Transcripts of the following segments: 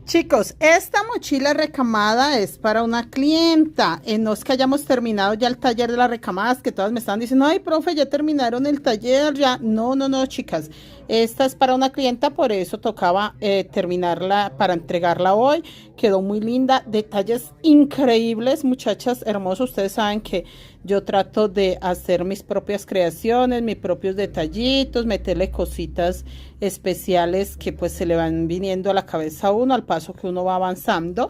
Chicos, esta mochila recamada es para una clienta. No es que hayamos terminado ya el taller de las recamadas, que todas me estaban diciendo, ay, profe, ya terminaron el taller, ya. No, no, no, chicas. Esta es para una clienta, por eso tocaba terminarla para entregarla hoy. Quedó muy linda, detalles increíbles, muchachas hermosas. Ustedes saben que yo trato de hacer mis propias creaciones, mis propios detallitos, meterle cositas especiales que pues se le van viniendo a la cabeza a uno al paso que uno va avanzando.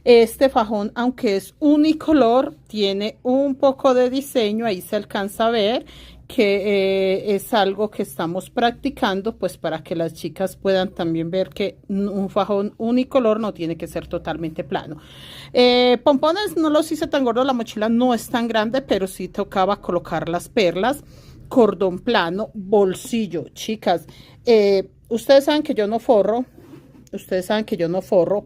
Este fajón, aunque es unicolor, tiene un poco de diseño, ahí se alcanza a ver que es algo que estamos practicando, pues para que las chicas puedan también ver que un fajón unicolor no tiene que ser totalmente plano. Pompones no los hice tan gordos, la mochila no es tan grande, pero sí tocaba colocar las perlas, cordón plano, bolsillo, chicas. Ustedes saben que yo no forro,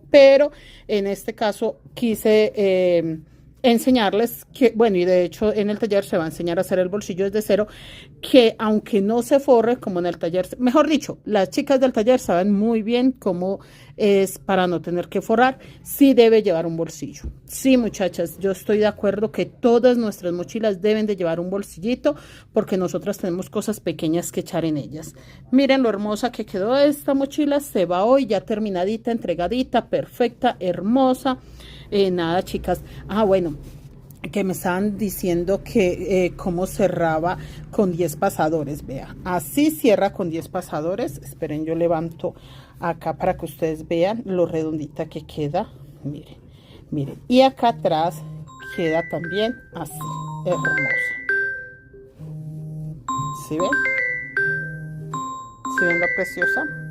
pero en este caso quise enseñarles que, bueno, y de hecho en el taller se va a enseñar a hacer el bolsillo desde cero, que aunque no se forre como en el taller, mejor dicho, las chicas del taller saben muy bien cómo es para no tener que forrar, sí debe llevar un bolsillo. Sí, muchachas, yo estoy de acuerdo que todas nuestras mochilas deben de llevar un bolsillito porque nosotras tenemos cosas pequeñas que echar en ellas. Miren lo hermosa que quedó esta mochila, se va hoy ya terminadita, entregadita, perfecta, hermosa. Nada, chicas. Bueno, que me estaban diciendo que cómo cerraba con 10 pasadores. Vea, así cierra con 10 pasadores. Esperen, yo levanto acá para que ustedes vean lo redondita que queda. Miren, miren. Y acá atrás queda también así, hermosa. ¿Sí ven? ¿Sí ven lo preciosa?